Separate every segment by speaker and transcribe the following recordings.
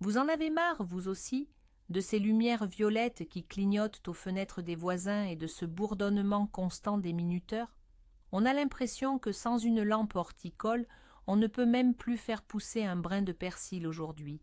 Speaker 1: Vous en avez marre, vous aussi, de ces lumières violettes qui clignotent aux fenêtres des voisins et de ce bourdonnement constant des minuteurs? On a l'impression que sans une lampe horticole, on ne peut même plus faire pousser un brin de persil aujourd'hui.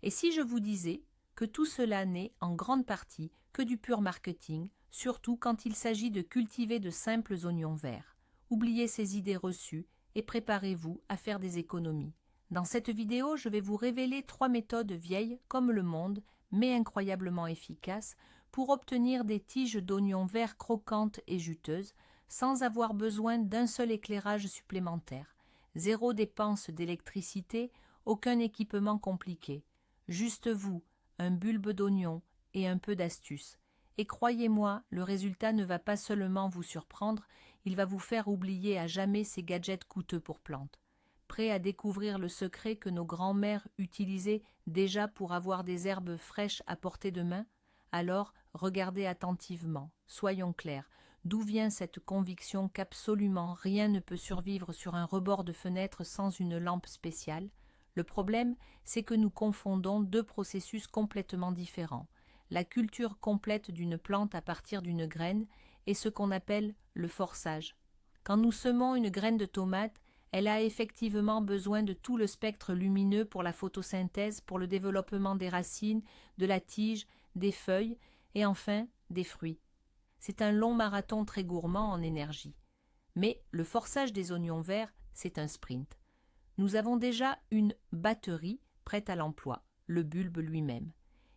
Speaker 1: Et si je vous disais que tout cela n'est, en grande partie, que du pur marketing, surtout quand il s'agit de cultiver de simples oignons verts? Oubliez ces idées reçues et préparez-vous à faire des économies. Dans cette vidéo, je vais vous révéler 3 méthodes vieilles comme le monde, mais incroyablement efficaces, pour obtenir des tiges d'oignons verts croquantes et juteuses, sans avoir besoin d'un seul éclairage supplémentaire. Zéro dépense d'électricité, aucun équipement compliqué. Juste vous, un bulbe d'oignon et un peu d'astuce. Et croyez-moi, le résultat ne va pas seulement vous surprendre, il va vous faire oublier à jamais ces gadgets coûteux pour plantes. Prêt à découvrir le secret que nos grands-mères utilisaient déjà pour avoir des herbes fraîches à portée de main? Alors, regardez attentivement, soyons clairs. D'où vient cette conviction qu'absolument rien ne peut survivre sur un rebord de fenêtre sans une lampe spéciale? Le problème, c'est que nous confondons deux processus complètement différents. La culture complète d'une plante à partir d'une graine et ce qu'on appelle le forçage. Quand nous semons une graine de tomate, elle a effectivement besoin de tout le spectre lumineux pour la photosynthèse, pour le développement des racines, de la tige, des feuilles et enfin des fruits. C'est un long marathon très gourmand en énergie. Mais le forçage des oignons verts, c'est un sprint. Nous avons déjà une batterie prête à l'emploi, le bulbe lui-même.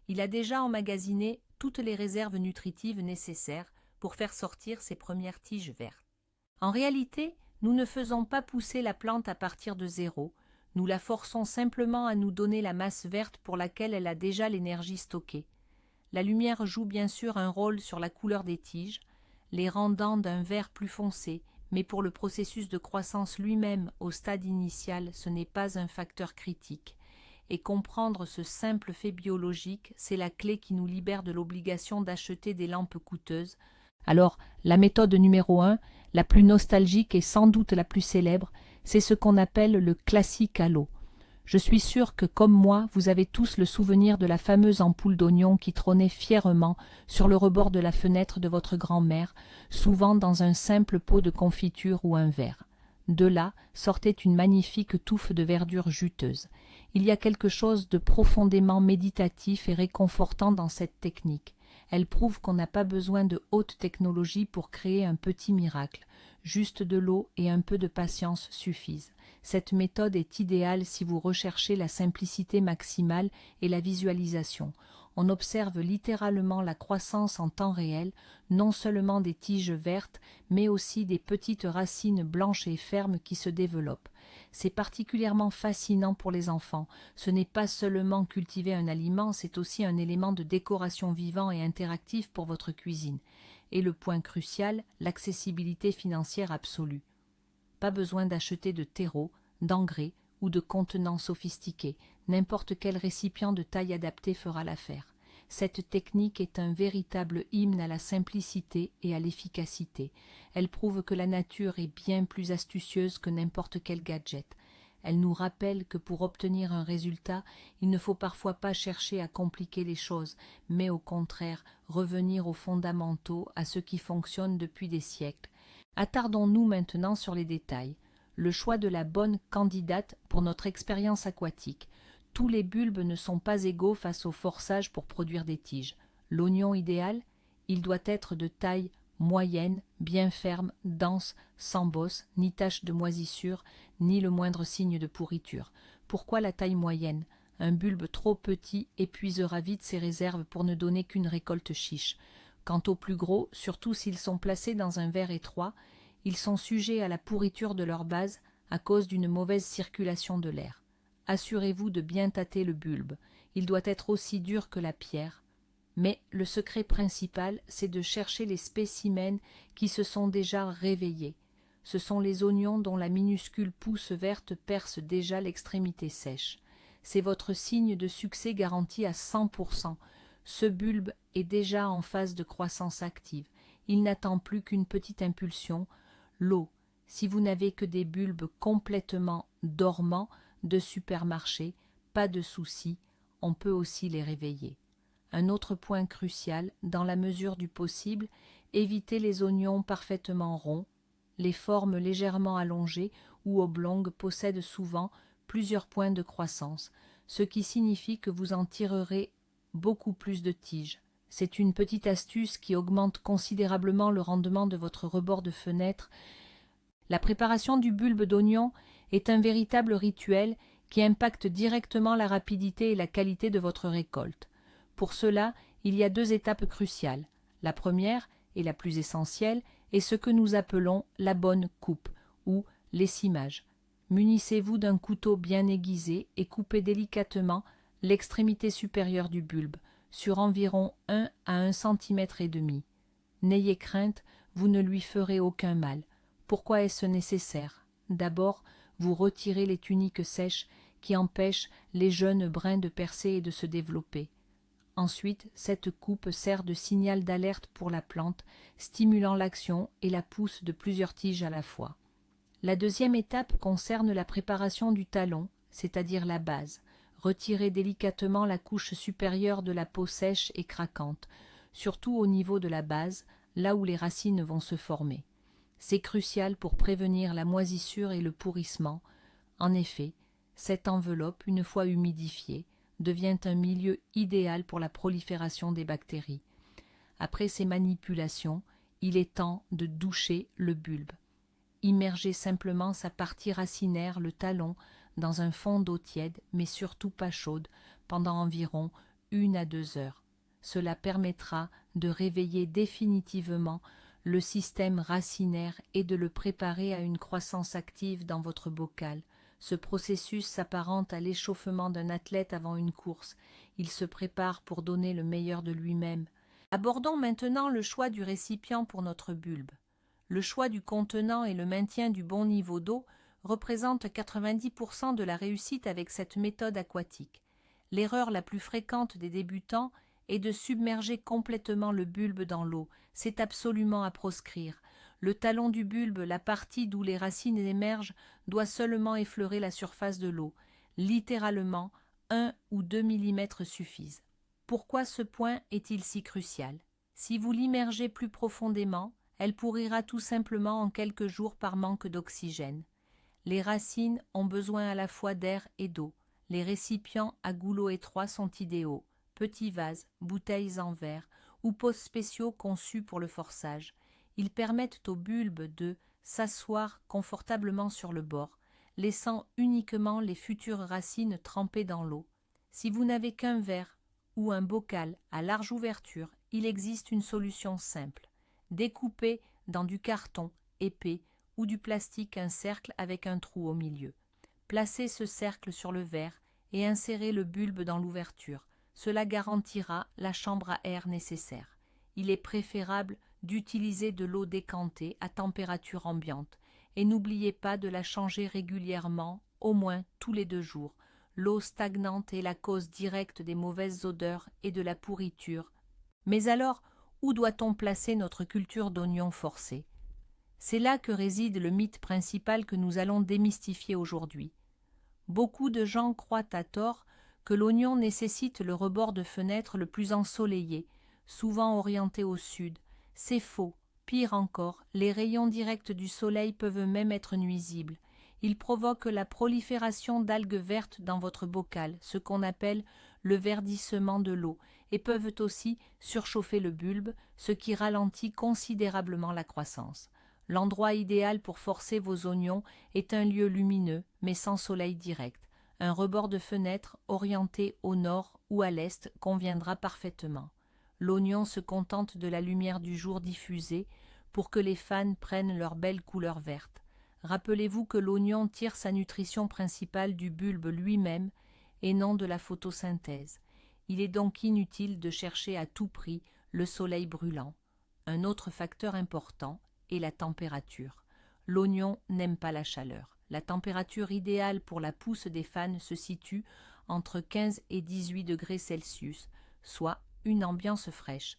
Speaker 1: Il a déjà emmagasiné toutes les réserves nutritives nécessaires pour faire sortir ses premières tiges vertes. En réalité, nous ne faisons pas pousser la plante à partir de zéro, nous la forçons simplement à nous donner la masse verte pour laquelle elle a déjà l'énergie stockée. La lumière joue bien sûr un rôle sur la couleur des tiges, les rendant d'un vert plus foncé, mais pour le processus de croissance lui-même au stade initial, ce n'est pas un facteur critique. Et comprendre ce simple fait biologique, c'est la clé qui nous libère de l'obligation d'acheter des lampes coûteuses. Alors, la méthode numéro 1, la plus nostalgique et sans doute la plus célèbre, c'est ce qu'on appelle le classique à l'eau. Je suis sûr que, comme moi, vous avez tous le souvenir de la fameuse ampoule d'oignon qui trônait fièrement sur le rebord de la fenêtre de votre grand-mère, souvent dans un simple pot de confiture ou un verre. De là sortait une magnifique touffe de verdure juteuse. Il y a quelque chose de profondément méditatif et réconfortant dans cette technique. Elle prouve qu'on n'a pas besoin de haute technologie pour créer un petit miracle. Juste de l'eau et un peu de patience suffisent. Cette méthode est idéale si vous recherchez la simplicité maximale et la visualisation. On observe littéralement la croissance en temps réel, non seulement des tiges vertes, mais aussi des petites racines blanches et fermes qui se développent. C'est particulièrement fascinant pour les enfants. Ce n'est pas seulement cultiver un aliment, c'est aussi un élément de décoration vivant et interactif pour votre cuisine. Et le point crucial, l'accessibilité financière absolue. Pas besoin d'acheter de terreau, d'engrais ou de contenants sophistiqués. N'importe quel récipient de taille adaptée fera l'affaire. Cette technique est un véritable hymne à la simplicité et à l'efficacité. Elle prouve que la nature est bien plus astucieuse que n'importe quel gadget. Elle nous rappelle que pour obtenir un résultat, il ne faut parfois pas chercher à compliquer les choses, mais au contraire revenir aux fondamentaux, à ce qui fonctionne depuis des siècles. Attardons-nous maintenant sur les détails. Le choix de la bonne candidate pour notre expérience aquatique. Tous les bulbes ne sont pas égaux face au forçage pour produire des tiges. L'oignon idéal, il doit être de taille moyenne, bien ferme, dense, sans bosse, ni tache de moisissure, ni le moindre signe de pourriture. Pourquoi la taille moyenne? Un bulbe trop petit épuisera vite ses réserves pour ne donner qu'une récolte chiche. Quant aux plus gros, surtout s'ils sont placés dans un verre étroit, ils sont sujets à la pourriture de leur base à cause d'une mauvaise circulation de l'air. Assurez-vous de bien tâter le bulbe. Il doit être aussi dur que la pierre. Mais le secret principal, c'est de chercher les spécimens qui se sont déjà réveillés. Ce sont les oignons dont la minuscule pousse verte perce déjà l'extrémité sèche. C'est votre signe de succès garanti à 100%. Ce bulbe est déjà en phase de croissance active. Il n'attend plus qu'une petite impulsion, l'eau. Si vous n'avez que des bulbes complètement dormants de supermarché, pas de souci, on peut aussi les réveiller. Un autre point crucial, dans la mesure du possible, évitez les oignons parfaitement ronds. Les formes légèrement allongées ou oblongues possèdent souvent plusieurs points de croissance, ce qui signifie que vous en tirerez beaucoup plus de tiges. C'est une petite astuce qui augmente considérablement le rendement de votre rebord de fenêtre. La préparation du bulbe d'oignon est un véritable rituel qui impacte directement la rapidité et la qualité de votre récolte. Pour cela, il y a 2 étapes cruciales. La première, et la plus essentielle, est ce que nous appelons la bonne coupe, ou l'essimage. Munissez-vous d'un couteau bien aiguisé et coupez délicatement l'extrémité supérieure du bulbe, sur environ 1 à 1,5 cm. N'ayez crainte, vous ne lui ferez aucun mal. Pourquoi est-ce nécessaire? D'abord, vous retirez les tuniques sèches qui empêchent les jeunes brins de percer et de se développer. Ensuite, cette coupe sert de signal d'alerte pour la plante, stimulant l'action et la pousse de plusieurs tiges à la fois. La deuxième étape concerne la préparation du talon, c'est-à-dire la base. Retirez délicatement la couche supérieure de la peau sèche et craquante, surtout au niveau de la base, là où les racines vont se former. C'est crucial pour prévenir la moisissure et le pourrissement. En effet, cette enveloppe, une fois humidifiée, devient un milieu idéal pour la prolifération des bactéries. Après ces manipulations, il est temps de doucher le bulbe. Immergez simplement sa partie racinaire, le talon, dans un fond d'eau tiède, mais surtout pas chaude, pendant environ 1 à 2 heures. Cela permettra de réveiller définitivement le système racinaire et de le préparer à une croissance active dans votre bocal. Ce processus s'apparente à l'échauffement d'un athlète avant une course. Il se prépare pour donner le meilleur de lui-même. Abordons maintenant le choix du récipient pour notre bulbe. Le choix du contenant et le maintien du bon niveau d'eau représentent 90% de la réussite avec cette méthode aquatique. L'erreur la plus fréquente des débutants est de submerger complètement le bulbe dans l'eau. C'est absolument à proscrire. Le talon du bulbe, la partie d'où les racines émergent, doit seulement effleurer la surface de l'eau. Littéralement, 1 ou 2 mm suffisent. Pourquoi ce point est-il si crucial? Si vous l'immergez plus profondément, elle pourrira tout simplement en quelques jours par manque d'oxygène. Les racines ont besoin à la fois d'air et d'eau. Les récipients à goulot étroit sont idéaux. Petits vases, bouteilles en verre ou pots spéciaux conçus pour le forçage. Ils permettent au bulbe de s'asseoir confortablement sur le bord, laissant uniquement les futures racines trempées dans l'eau. Si vous n'avez qu'un verre ou un bocal à large ouverture, il existe une solution simple. Découpez dans du carton épais ou du plastique un cercle avec un trou au milieu. Placez ce cercle sur le verre et insérez le bulbe dans l'ouverture. Cela garantira la chambre à air nécessaire. Il est préférable d'utiliser de l'eau décantée à température ambiante et n'oubliez pas de la changer régulièrement, au moins tous les 2 jours. L'eau stagnante est la cause directe des mauvaises odeurs et de la pourriture. Mais alors, où doit-on placer notre culture d'oignons forcés? C'est là que réside le mythe principal que nous allons démystifier aujourd'hui. Beaucoup de gens croient à tort que l'oignon nécessite le rebord de fenêtre le plus ensoleillé, souvent orienté au sud. C'est faux. Pire encore, les rayons directs du soleil peuvent même être nuisibles. Ils provoquent la prolifération d'algues vertes dans votre bocal, ce qu'on appelle le verdissement de l'eau, et peuvent aussi surchauffer le bulbe, ce qui ralentit considérablement la croissance. L'endroit idéal pour forcer vos oignons est un lieu lumineux, mais sans soleil direct. Un rebord de fenêtre orienté au nord ou à l'est conviendra parfaitement. L'oignon se contente de la lumière du jour diffusée pour que les fans prennent leur belle couleur verte. Rappelez-vous que l'oignon tire sa nutrition principale du bulbe lui-même et non de la photosynthèse. Il est donc inutile de chercher à tout prix le soleil brûlant. Un autre facteur important est la température. L'oignon n'aime pas la chaleur. La température idéale pour la pousse des fans se situe entre 15 et 18 degrés Celsius, soit une ambiance fraîche.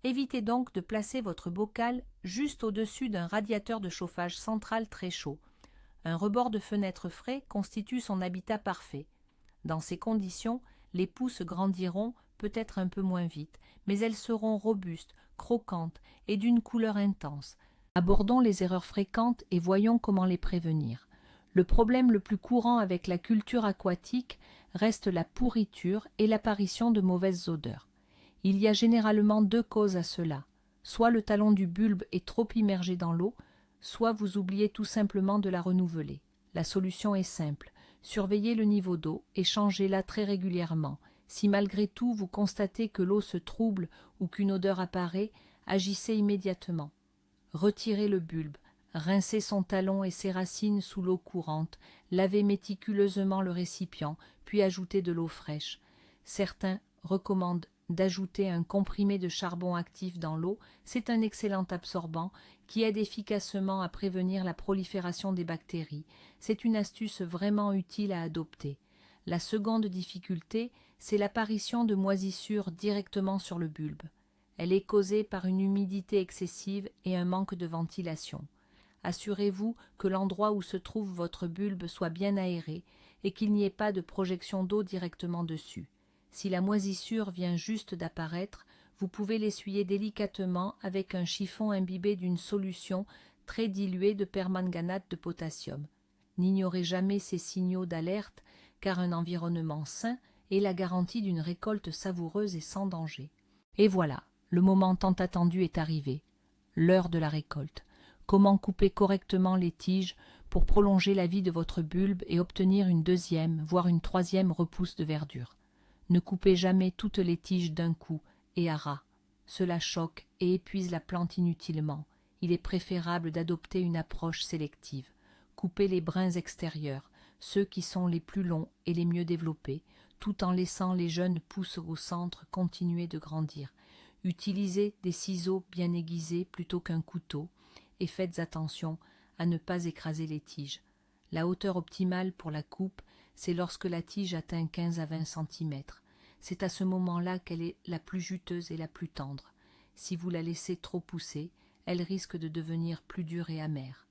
Speaker 1: Évitez donc de placer votre bocal juste au-dessus d'un radiateur de chauffage central très chaud. Un rebord de fenêtre frais constitue son habitat parfait. Dans ces conditions, Les pousses grandiront peut-être un peu moins vite, mais elles seront robustes, croquantes et d'une couleur intense. Abordons les erreurs fréquentes et voyons comment les prévenir. Le problème le plus courant avec la culture aquatique reste la pourriture et l'apparition de mauvaises odeurs. Il y a généralement deux causes à cela. Soit le talon du bulbe est trop immergé dans l'eau, soit vous oubliez tout simplement de la renouveler. La solution est simple. Surveillez le niveau d'eau et changez-la très régulièrement. Si malgré tout vous constatez que l'eau se trouble ou qu'une odeur apparaît, agissez immédiatement. Retirez le bulbe, rincez son talon et ses racines sous l'eau courante, lavez méticuleusement le récipient, puis ajoutez de l'eau fraîche. Certains recommandent d'ajouter un comprimé de charbon actif dans l'eau. C'est un excellent absorbant qui aide efficacement à prévenir la prolifération des bactéries. C'est une astuce vraiment utile à adopter. La seconde difficulté, c'est l'apparition de moisissures directement sur le bulbe. Elle est causée par une humidité excessive et un manque de ventilation. Assurez-vous que l'endroit où se trouve votre bulbe soit bien aéré et qu'il n'y ait pas de projection d'eau directement dessus. Si la moisissure vient juste d'apparaître, vous pouvez l'essuyer délicatement avec un chiffon imbibé d'une solution très diluée de permanganate de potassium. N'ignorez jamais ces signaux d'alerte, car un environnement sain est la garantie d'une récolte savoureuse et sans danger. Et voilà, le moment tant attendu est arrivé, l'heure de la récolte. Comment couper correctement les tiges pour prolonger la vie de votre bulbe et obtenir une deuxième, voire une troisième repousse de verdure. Ne coupez jamais toutes les tiges d'un coup et à ras. Cela choque et épuise la plante inutilement. Il est préférable d'adopter une approche sélective. Coupez les brins extérieurs, ceux qui sont les plus longs et les mieux développés, tout en laissant les jeunes pousses au centre continuer de grandir. Utilisez des ciseaux bien aiguisés plutôt qu'un couteau et faites attention à ne pas écraser les tiges. La hauteur optimale pour la coupe, c'est lorsque la tige atteint 15 à 20 cm. C'est à ce moment-là qu'elle est la plus juteuse et la plus tendre. Si vous la laissez trop pousser, elle risque de devenir plus dure et amère.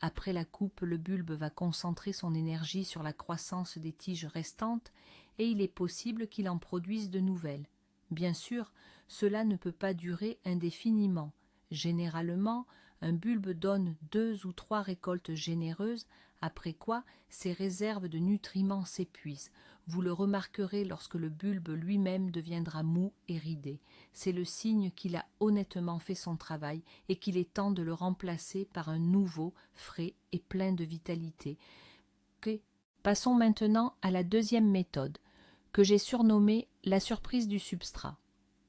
Speaker 1: Après la coupe, le bulbe va concentrer son énergie sur la croissance des tiges restantes et il est possible qu'il en produise de nouvelles. Bien sûr, cela ne peut pas durer indéfiniment. Généralement, un bulbe donne 2 ou 3 récoltes généreuses, après quoi ses réserves de nutriments s'épuisent. Vous le remarquerez lorsque le bulbe lui-même deviendra mou et ridé. C'est le signe qu'il a honnêtement fait son travail et qu'il est temps de le remplacer par un nouveau, frais et plein de vitalité. Passons maintenant à la deuxième méthode, que j'ai surnommée la surprise du substrat.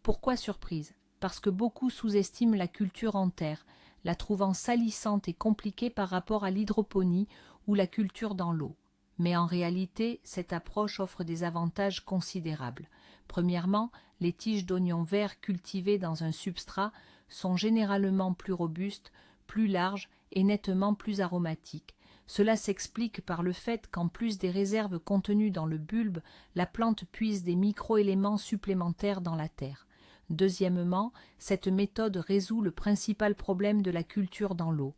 Speaker 1: Pourquoi surprise? Parce que beaucoup sous-estiment la culture en terre, la trouvant salissante et compliquée par rapport à l'hydroponie ou la culture dans l'eau. Mais en réalité, cette approche offre des avantages considérables. Premièrement, les tiges d'oignons verts cultivées dans un substrat sont généralement plus robustes, plus larges et nettement plus aromatiques. Cela s'explique par le fait qu'en plus des réserves contenues dans le bulbe, la plante puise des micro-éléments supplémentaires dans la terre. Deuxièmement, cette méthode résout le principal problème de la culture dans l'eau.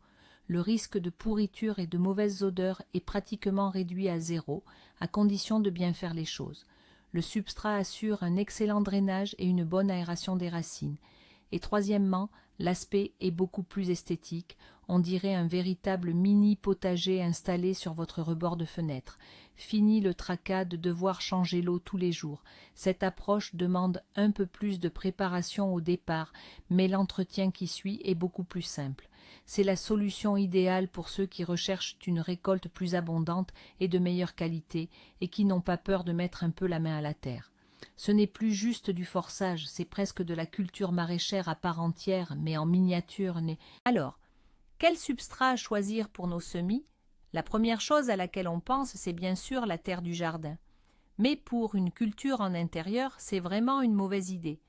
Speaker 1: Le risque de pourriture et de mauvaises odeurs est pratiquement réduit à zéro, à condition de bien faire les choses. Le substrat assure un excellent drainage et une bonne aération des racines. Et troisièmement, l'aspect est beaucoup plus esthétique. On dirait un véritable mini-potager installé sur votre rebord de fenêtre. Fini le tracas de devoir changer l'eau tous les jours. Cette approche demande un peu plus de préparation au départ, mais l'entretien qui suit est beaucoup plus simple. C'est la solution idéale pour ceux qui recherchent une récolte plus abondante et de meilleure qualité et qui n'ont pas peur de mettre un peu la main à la terre. Ce n'est plus juste du forçage, c'est presque de la culture maraîchère à part entière, mais en miniature. Alors, quel substrat choisir pour nos semis? La première chose à laquelle on pense, c'est bien sûr la terre du jardin. Mais pour une culture en intérieur, c'est vraiment une mauvaise idée.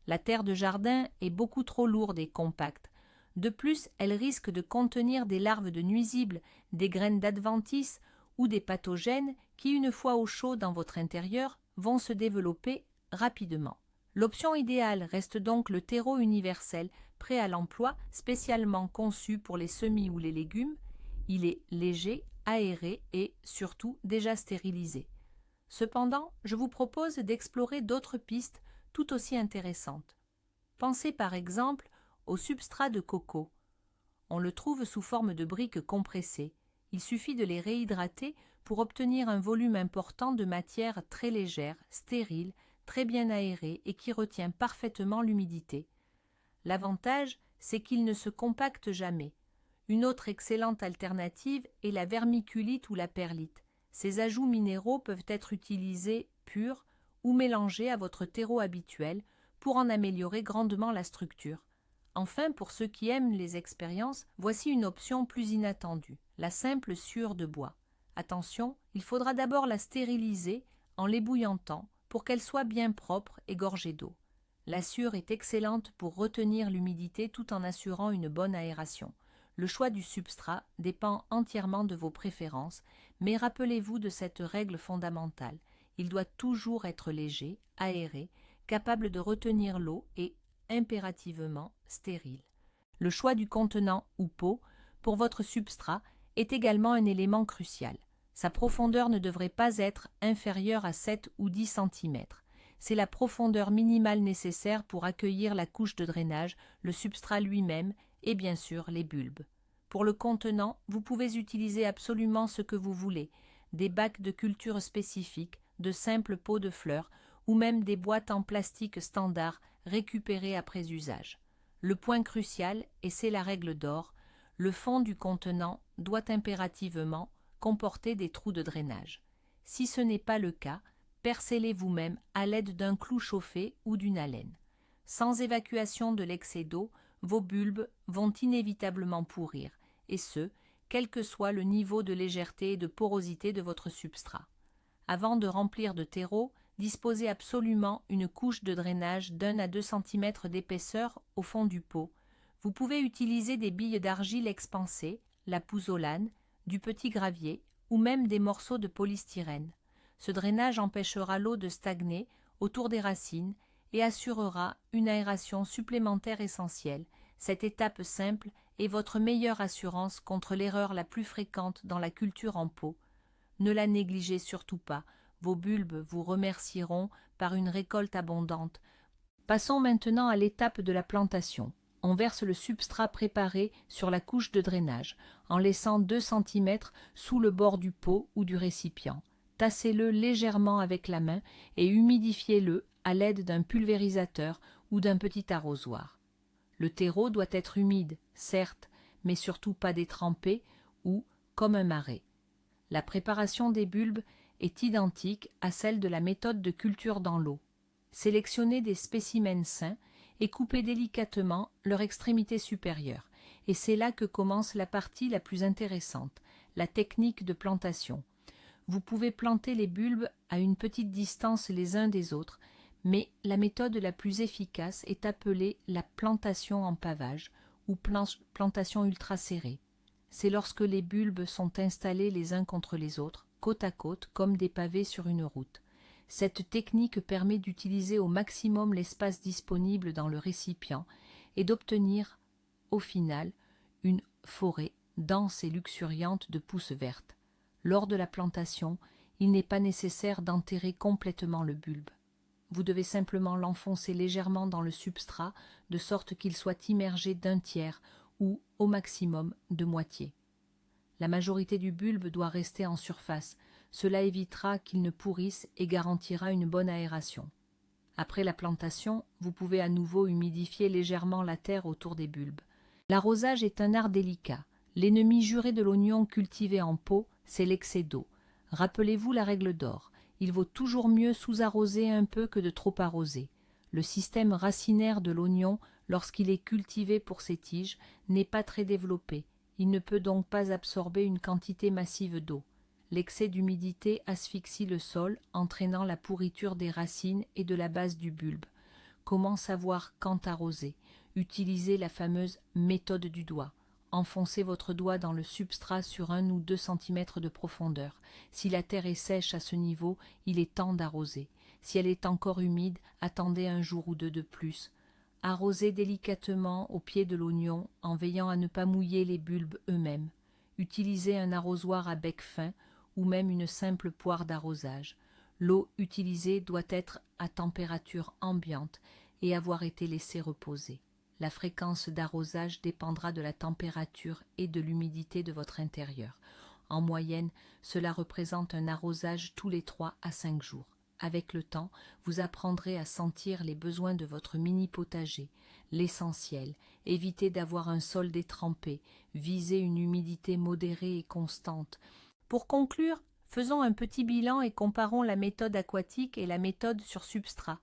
Speaker 1: La terre de jardin est beaucoup trop lourde et compacte. De plus, elle risque de contenir des larves de nuisibles, des graines d'adventice ou des pathogènes qui, une fois au chaud dans votre intérieur, vont se développer rapidement. L'option idéale reste donc le terreau universel, prêt à l'emploi, spécialement conçu pour les semis ou les légumes. Il est léger, aéré et, surtout, déjà stérilisé. Cependant, je vous propose d'explorer d'autres pistes tout aussi intéressantes. Pensez par exemple au substrat de coco. On le trouve sous forme de briques compressées. Il suffit de les réhydrater pour obtenir un volume important de matière très légère, stérile, très bien aérée et qui retient parfaitement l'humidité. L'avantage, c'est qu'il ne se compacte jamais. Une autre excellente alternative est la vermiculite ou la perlite. Ces ajouts minéraux peuvent être utilisés purs ou mélangés à votre terreau habituel pour en améliorer grandement la structure. Enfin, pour ceux qui aiment les expériences, voici une option plus inattendue, la simple sciure de bois. Attention, il faudra d'abord la stériliser en l'ébouillantant pour qu'elle soit bien propre et gorgée d'eau. La sciure est excellente pour retenir l'humidité tout en assurant une bonne aération. Le choix du substrat dépend entièrement de vos préférences, mais rappelez-vous de cette règle fondamentale. Il doit toujours être léger, aéré, capable de retenir l'eau et impérativement stérile. Le choix du contenant ou pot pour votre substrat est également un élément crucial. Sa profondeur ne devrait pas être inférieure à 7 ou 10 cm. C'est la profondeur minimale nécessaire pour accueillir la couche de drainage, le substrat lui-même et bien sûr les bulbes. Pour le contenant, vous pouvez utiliser absolument ce que vous voulez, des bacs de culture spécifiques, de simples pots de fleurs ou même des boîtes en plastique standard récupérées après usage. Le point crucial, et c'est la règle d'or, le fond du contenant doit impérativement comporter des trous de drainage. Si ce n'est pas le cas, percez-les vous-même à l'aide d'un clou chauffé ou d'une alène. Sans évacuation de l'excès d'eau, vos bulbes vont inévitablement pourrir, et ce, quel que soit le niveau de légèreté et de porosité de votre substrat. Avant de remplir de terreau, disposez absolument une couche de drainage d'1 à 2 cm d'épaisseur au fond du pot. Vous pouvez utiliser des billes d'argile expansées, la pouzzolane, du petit gravier ou même des morceaux de polystyrène. Ce drainage empêchera l'eau de stagner autour des racines et assurera une aération supplémentaire essentielle. Cette étape simple est votre meilleure assurance contre l'erreur la plus fréquente dans la culture en pot. Ne la négligez surtout pas, vos bulbes vous remercieront par une récolte abondante. Passons maintenant à l'étape de la plantation. On verse le substrat préparé sur la couche de drainage, en laissant 2 cm sous le bord du pot ou du récipient. Tassez-le légèrement avec la main et humidifiez-le à l'aide d'un pulvérisateur ou d'un petit arrosoir. Le terreau doit être humide, certes, mais surtout pas détrempé ou comme un marais. La préparation des bulbes est identique à celle de la méthode de culture dans l'eau. Sélectionnez des spécimens sains et coupez délicatement leur extrémité supérieure. Et c'est là que commence la partie la plus intéressante, la technique de plantation. Vous pouvez planter les bulbes à une petite distance les uns des autres, mais la méthode la plus efficace est appelée la plantation en pavage ou plantation ultra serrée. C'est lorsque les bulbes sont installés les uns contre les autres, côte à côte, comme des pavés sur une route. Cette technique permet d'utiliser au maximum l'espace disponible dans le récipient et d'obtenir, au final, une forêt dense et luxuriante de pousses vertes. Lors de la plantation, il n'est pas nécessaire d'enterrer complètement le bulbe. Vous devez simplement l'enfoncer légèrement dans le substrat, de sorte qu'il soit immergé d'un tiers ou, au maximum, de moitié. La majorité du bulbe doit rester en surface. Cela évitera qu'il ne pourrisse et garantira une bonne aération. Après la plantation, vous pouvez à nouveau humidifier légèrement la terre autour des bulbes. L'arrosage est un art délicat. L'ennemi juré de l'oignon cultivé en pot, c'est l'excès d'eau. Rappelez-vous la règle d'or. Il vaut toujours mieux sous-arroser un peu que de trop arroser. Le système racinaire de l'oignon, lorsqu'il est cultivé pour ses tiges, n'est pas très développé. Il ne peut donc pas absorber une quantité massive d'eau. L'excès d'humidité asphyxie le sol, entraînant la pourriture des racines et de la base du bulbe. Comment savoir quand arroser? Utilisez la fameuse méthode du doigt. Enfoncez votre doigt dans le substrat sur 1 ou 2 cm de profondeur. Si la terre est sèche à ce niveau, il est temps d'arroser. Si elle est encore humide, attendez 1 jour ou 2 de plus. Arrosez délicatement au pied de l'oignon en veillant à ne pas mouiller les bulbes eux-mêmes. Utilisez un arrosoir à bec fin ou même une simple poire d'arrosage. L'eau utilisée doit être à température ambiante et avoir été laissée reposer. La fréquence d'arrosage dépendra de la température et de l'humidité de votre intérieur. En moyenne, cela représente un arrosage tous les 3 à 5 jours. Avec le temps, vous apprendrez à sentir les besoins de votre mini-potager, l'essentiel, évitez d'avoir un sol détrempé, visez une humidité modérée et constante. Pour conclure, faisons un petit bilan et comparons la méthode aquatique et la méthode sur substrat.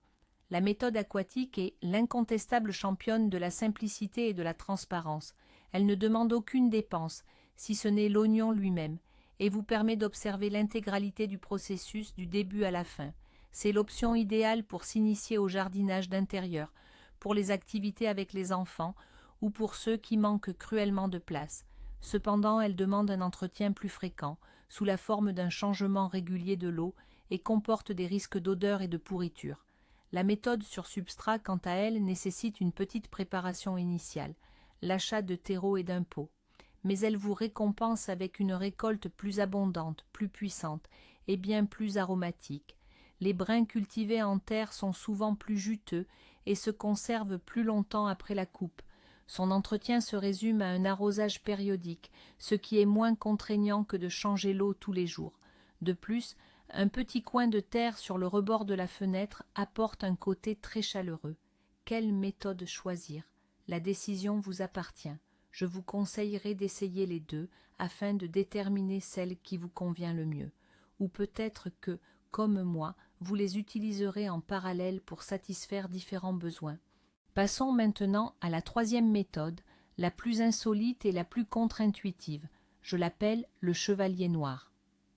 Speaker 1: La méthode aquatique est l'incontestable championne de la simplicité et de la transparence. Elle ne demande aucune dépense, si ce n'est l'oignon lui-même, et vous permet d'observer l'intégralité du processus du début à la fin. C'est l'option idéale pour s'initier au jardinage d'intérieur, pour les activités avec les enfants ou pour ceux qui manquent cruellement de place. Cependant, elle demande un entretien plus fréquent, sous la forme d'un changement régulier de l'eau et comporte des risques d'odeur et de pourriture. La méthode sur substrat, quant à elle, nécessite une petite préparation initiale, l'achat de terreau et d'un pot. Mais elle vous récompense avec une récolte plus abondante, plus puissante et bien plus aromatique. Les brins cultivés en terre sont souvent plus juteux et se conservent plus longtemps après la coupe. Son entretien se résume à un arrosage périodique, ce qui est moins contraignant que de changer l'eau tous les jours. De plus, un petit coin de terre sur le rebord de la fenêtre apporte un côté très chaleureux. Quelle méthode choisir? La décision vous appartient. Je vous conseillerais d'essayer les deux afin de déterminer celle qui vous convient le mieux. Ou peut-être que, comme moi, vous les utiliserez en parallèle pour satisfaire différents besoins. Passons maintenant à la troisième méthode, la plus insolite et la plus contre-intuitive. Je l'appelle le chevalier noir.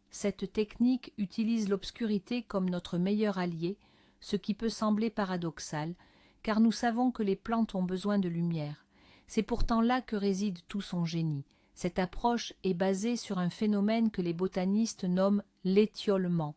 Speaker 1: Cette technique utilise l'obscurité comme notre meilleur allié, ce qui peut sembler paradoxal, car nous savons que les plantes ont besoin de lumière. C'est pourtant là que réside tout son génie. Cette approche est basée sur un phénomène que les botanistes nomment l'étiolement.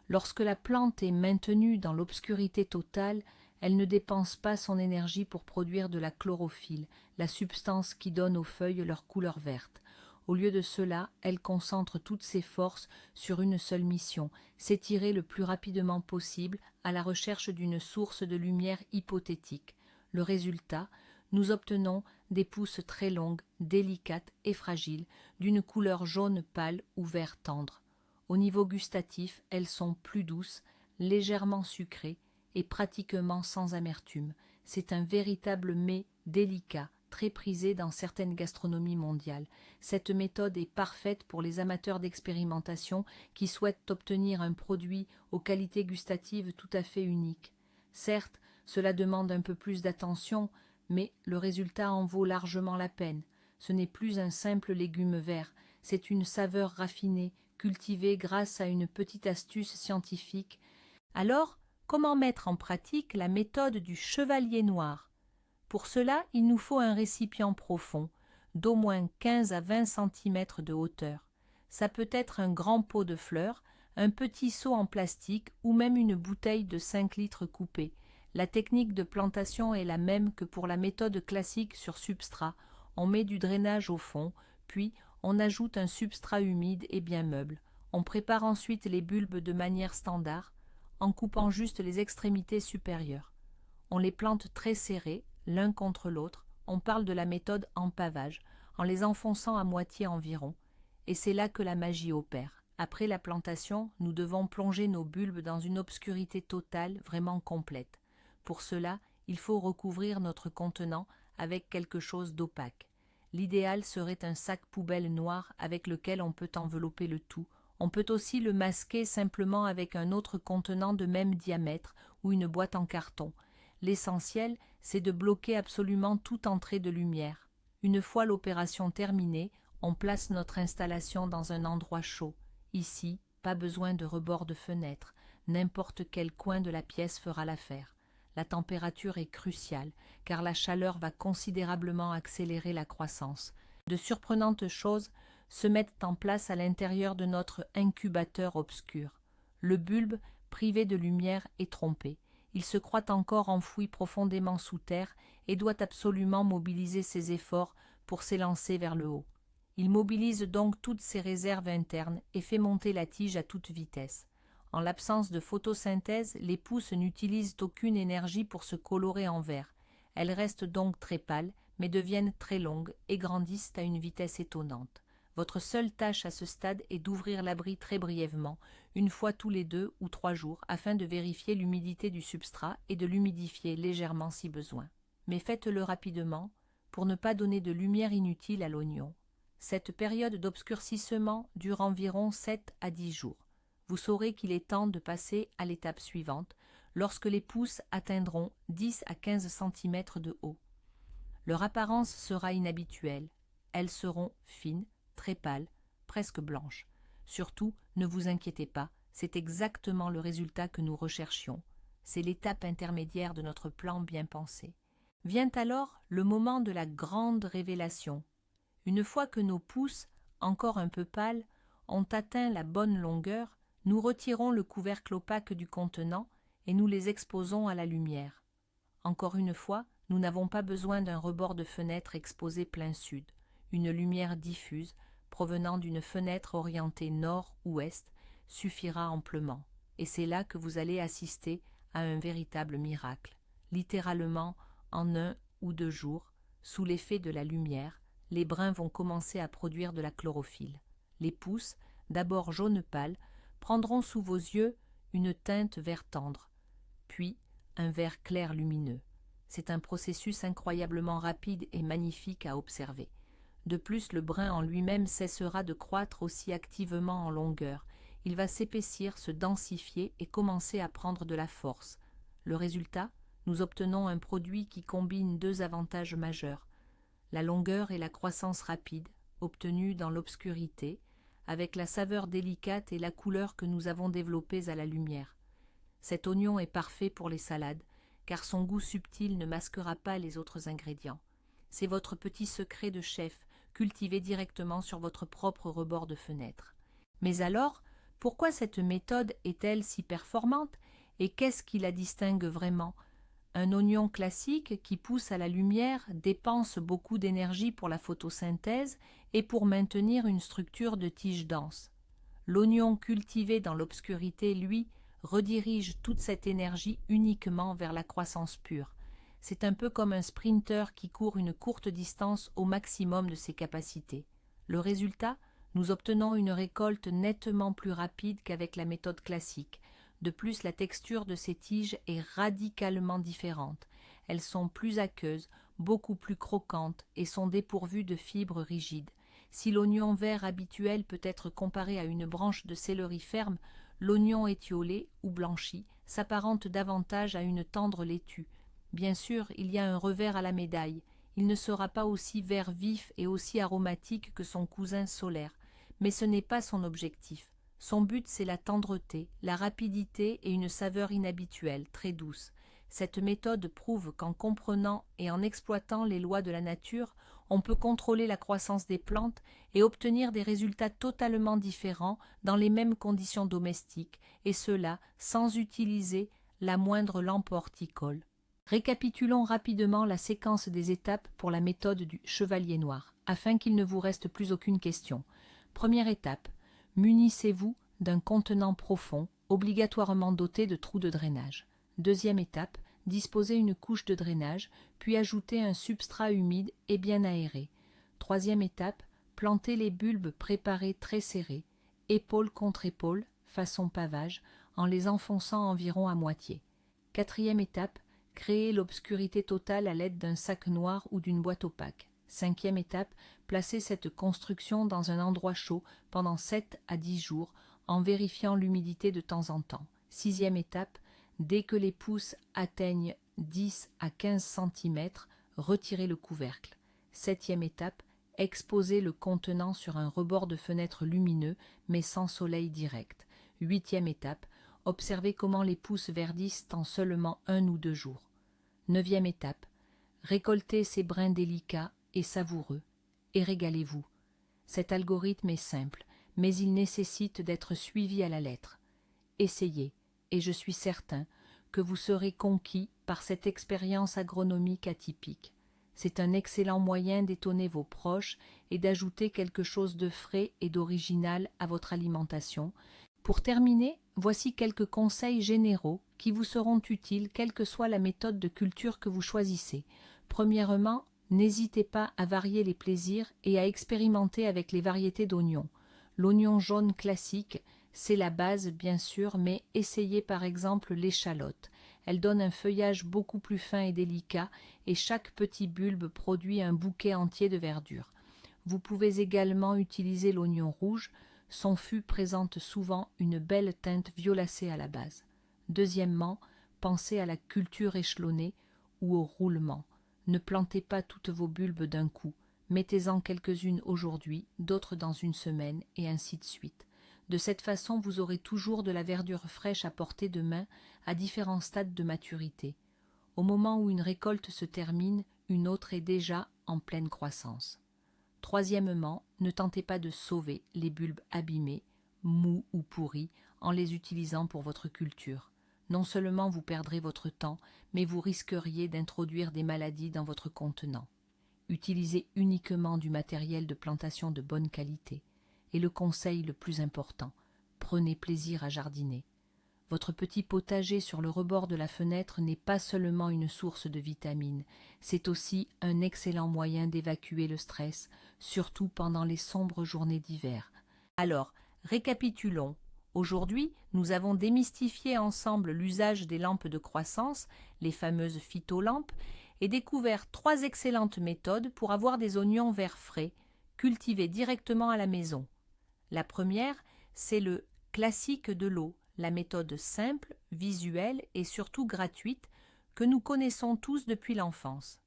Speaker 1: Lorsque la plante est maintenue dans l'obscurité totale, elle ne dépense pas son énergie pour produire de la chlorophylle, la substance qui donne aux feuilles leur couleur verte. Au lieu de cela, elle concentre toutes ses forces sur une seule mission, s'étirer le plus rapidement possible à la recherche d'une source de lumière hypothétique. Le résultat, nous obtenons des pousses très longues, délicates et fragiles, d'une couleur jaune pâle ou vert tendre. Au niveau gustatif, elles sont plus douces, légèrement sucrées et pratiquement sans amertume. C'est un véritable mets délicat, très prisé dans certaines gastronomies mondiales. Cette méthode est parfaite pour les amateurs d'expérimentation qui souhaitent obtenir un produit aux qualités gustatives tout à fait uniques. Certes, cela demande un peu plus d'attention, mais le résultat en vaut largement la peine. Ce n'est plus un simple légume vert, c'est une saveur raffinée, cultivée grâce à une petite astuce scientifique. Alors, comment mettre en pratique la méthode du chevalier noir? Pour cela, il nous faut un récipient profond, d'au moins 15 à 20 cm de hauteur. Ça peut être un grand pot de fleurs, un petit seau en plastique ou même une bouteille de 5 litres coupée. La technique de plantation est la même que pour la méthode classique sur substrat. On met du drainage au fond, puis on ajoute un substrat humide et bien meuble. On prépare ensuite les bulbes de manière standard, en coupant juste les extrémités supérieures. On les plante très serrés, l'un contre l'autre. On parle de la méthode en pavage, en les enfonçant à moitié environ. Et c'est là que la magie opère. Après la plantation, nous devons plonger nos bulbes dans une obscurité totale, vraiment complète. Pour cela, il faut recouvrir notre contenant avec quelque chose d'opaque. L'idéal serait un sac poubelle noir avec lequel on peut envelopper le tout. On peut aussi le masquer simplement avec un autre contenant de même diamètre ou une boîte en carton. L'essentiel, c'est de bloquer absolument toute entrée de lumière. Une fois l'opération terminée, on place notre installation dans un endroit chaud. Ici, pas besoin de rebord de fenêtre. N'importe quel coin de la pièce fera l'affaire. La température est cruciale, car la chaleur va considérablement accélérer la croissance. De surprenantes choses se mettent en place à l'intérieur de notre incubateur obscur. Le bulbe, privé de lumière, est trompé. Il se croit encore enfoui profondément sous terre et doit absolument mobiliser ses efforts pour s'élancer vers le haut. Il mobilise donc toutes ses réserves internes et fait monter la tige à toute vitesse. En l'absence de photosynthèse, les pousses n'utilisent aucune énergie pour se colorer en vert. Elles restent donc très pâles, mais deviennent très longues et grandissent à une vitesse étonnante. Votre seule tâche à ce stade est d'ouvrir l'abri très brièvement, une fois tous les 2 ou 3 jours, afin de vérifier l'humidité du substrat et de l'humidifier légèrement si besoin. Mais faites-le rapidement pour ne pas donner de lumière inutile à l'oignon. Cette période d'obscurcissement dure environ 7 à 10 jours. Vous saurez qu'il est temps de passer à l'étape suivante, lorsque les pousses atteindront 10 à 15 cm de haut. Leur apparence sera inhabituelle. Elles seront fines, très pâles, presque blanches. Surtout, ne vous inquiétez pas, c'est exactement le résultat que nous recherchions. C'est l'étape intermédiaire de notre plan bien pensé. Vient alors le moment de la grande révélation. Une fois que nos pousses, encore un peu pâles, ont atteint la bonne longueur, nous retirons le couvercle opaque du contenant et nous les exposons à la lumière. Encore une fois, nous n'avons pas besoin d'un rebord de fenêtre exposé plein sud. Une lumière diffuse, provenant d'une fenêtre orientée nord-ouest, suffira amplement. Et c'est là que vous allez assister à un véritable miracle. Littéralement, en 1 ou 2 jours, sous l'effet de la lumière, les brins vont commencer à produire de la chlorophylle. Les pousses, d'abord jaune pâle, prendront sous vos yeux une teinte vert tendre, puis un vert clair lumineux. C'est un processus incroyablement rapide et magnifique à observer. De plus, le brin en lui-même cessera de croître aussi activement en longueur. Il va s'épaissir, se densifier et commencer à prendre de la force. Le résultat, nous obtenons un produit qui combine 2 avantages majeurs. La longueur et la croissance rapide, obtenues dans l'obscurité, avec la saveur délicate et la couleur que nous avons développées à la lumière. Cet oignon est parfait pour les salades, car son goût subtil ne masquera pas les autres ingrédients. C'est votre petit secret de chef, cultivé directement sur votre propre rebord de fenêtre. Mais alors, pourquoi cette méthode est-elle si performante et qu'est-ce qui la distingue vraiment? Un oignon classique qui pousse à la lumière dépense beaucoup d'énergie pour la photosynthèse et pour maintenir une structure de tige dense. L'oignon cultivé dans l'obscurité, lui, redirige toute cette énergie uniquement vers la croissance pure. C'est un peu comme un sprinter qui court une courte distance au maximum de ses capacités. Le résultat, nous obtenons une récolte nettement plus rapide qu'avec la méthode classique. De plus, la texture de ces tiges est radicalement différente. Elles sont plus aqueuses, beaucoup plus croquantes et sont dépourvues de fibres rigides. Si l'oignon vert habituel peut être comparé à une branche de céleri ferme, l'oignon étiolé ou blanchi s'apparente davantage à une tendre laitue. Bien sûr, il y a un revers à la médaille. Il ne sera pas aussi vert vif et aussi aromatique que son cousin solaire, mais ce n'est pas son objectif. Son but, c'est la tendreté, la rapidité et une saveur inhabituelle, très douce. Cette méthode prouve qu'en comprenant et en exploitant les lois de la nature, on peut contrôler la croissance des plantes et obtenir des résultats totalement différents dans les mêmes conditions domestiques, et cela sans utiliser la moindre lampe horticole. Récapitulons rapidement la séquence des étapes pour la méthode du chevalier noir, afin qu'il ne vous reste plus aucune question. Première étape, munissez-vous d'un contenant profond, obligatoirement doté de trous de drainage. Deuxième étape, disposez une couche de drainage, puis ajoutez un substrat humide et bien aéré. Troisième étape, plantez les bulbes préparés très serrés, épaule contre épaule, façon pavage, en les enfonçant environ à moitié. Quatrième étape, créez l'obscurité totale à l'aide d'un sac noir ou d'une boîte opaque. Cinquième étape, placez cette construction dans un endroit chaud pendant 7 à 10 jours en vérifiant l'humidité de temps en temps. Sixième étape, dès que les pousses atteignent 10 à 15 cm, retirez le couvercle. Septième étape, exposez le contenant sur un rebord de fenêtre lumineux mais sans soleil direct. Huitième étape, observez comment les pousses verdissent en seulement 1 ou 2 jours. Neuvième étape, récoltez ces brins délicats et savoureux, et régalez-vous. Cet algorithme est simple, mais il nécessite d'être suivi à la lettre. Essayez, et je suis certain que vous serez conquis par cette expérience agronomique atypique. C'est un excellent moyen d'étonner vos proches et d'ajouter quelque chose de frais et d'original à votre alimentation. Pour terminer, voici quelques conseils généraux qui vous seront utiles quelle que soit la méthode de culture que vous choisissez. Premièrement, n'hésitez pas à varier les plaisirs et à expérimenter avec les variétés d'oignons. L'oignon jaune classique, c'est la base bien sûr, mais essayez par exemple l'échalote. Elle donne un feuillage beaucoup plus fin et délicat et chaque petit bulbe produit un bouquet entier de verdure. Vous pouvez également utiliser l'oignon rouge, son fût présente souvent une belle teinte violacée à la base. Deuxièmement, pensez à la culture échelonnée ou au roulement. Ne plantez pas toutes vos bulbes d'un coup. Mettez-en quelques-unes aujourd'hui, d'autres dans une semaine, et ainsi de suite. De cette façon, vous aurez toujours de la verdure fraîche à portée de main à différents stades de maturité. Au moment où une récolte se termine, une autre est déjà en pleine croissance. Troisièmement, ne tentez pas de sauver les bulbes abîmés, mous ou pourris, en les utilisant pour votre culture. Non seulement vous perdrez votre temps, mais vous risqueriez d'introduire des maladies dans votre contenant. Utilisez uniquement du matériel de plantation de bonne qualité. Et le conseil le plus important, prenez plaisir à jardiner. Votre petit potager sur le rebord de la fenêtre n'est pas seulement une source de vitamines, c'est aussi un excellent moyen d'évacuer le stress, surtout pendant les sombres journées d'hiver. Alors, récapitulons. Aujourd'hui, nous avons démystifié ensemble l'usage des lampes de croissance, les fameuses phytolampes, et découvert 3 excellentes méthodes pour avoir des oignons verts frais, cultivés directement à la maison. La première, c'est le classique de l'eau, la méthode simple, visuelle et surtout gratuite que nous connaissons tous depuis l'enfance.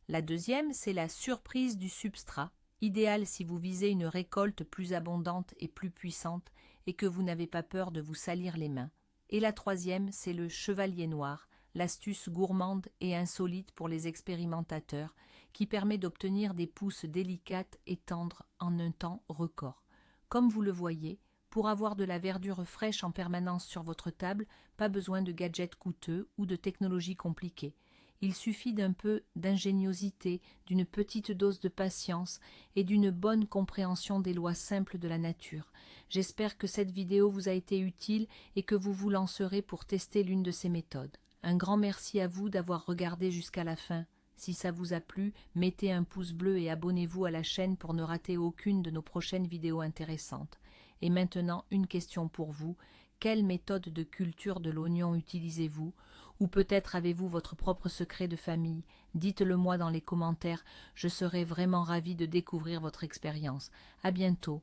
Speaker 1: La deuxième, c'est la surprise du substrat, idéal si vous visez une récolte plus abondante et plus puissante et que vous n'avez pas peur de vous salir les mains. Et la troisième, c'est le chevalier noir, l'astuce gourmande et insolite pour les expérimentateurs qui permet d'obtenir des pousses délicates et tendres en un temps record. Comme vous le voyez, pour avoir de la verdure fraîche en permanence sur votre table, pas besoin de gadgets coûteux ou de technologies compliquées. Il suffit d'un peu d'ingéniosité, d'une petite dose de patience et d'une bonne compréhension des lois simples de la nature. J'espère que cette vidéo vous a été utile et que vous vous lancerez pour tester l'une de ces méthodes. Un grand merci à vous d'avoir regardé jusqu'à la fin. Si ça vous a plu, mettez un pouce bleu et abonnez-vous à la chaîne pour ne rater aucune de nos prochaines vidéos intéressantes. Et maintenant, une question pour vous. Quelle méthode de culture de l'oignon utilisez-vous? Ou peut-être avez-vous votre propre secret de famille? Dites-le moi dans les commentaires, je serai vraiment ravie de découvrir votre expérience. À bientôt.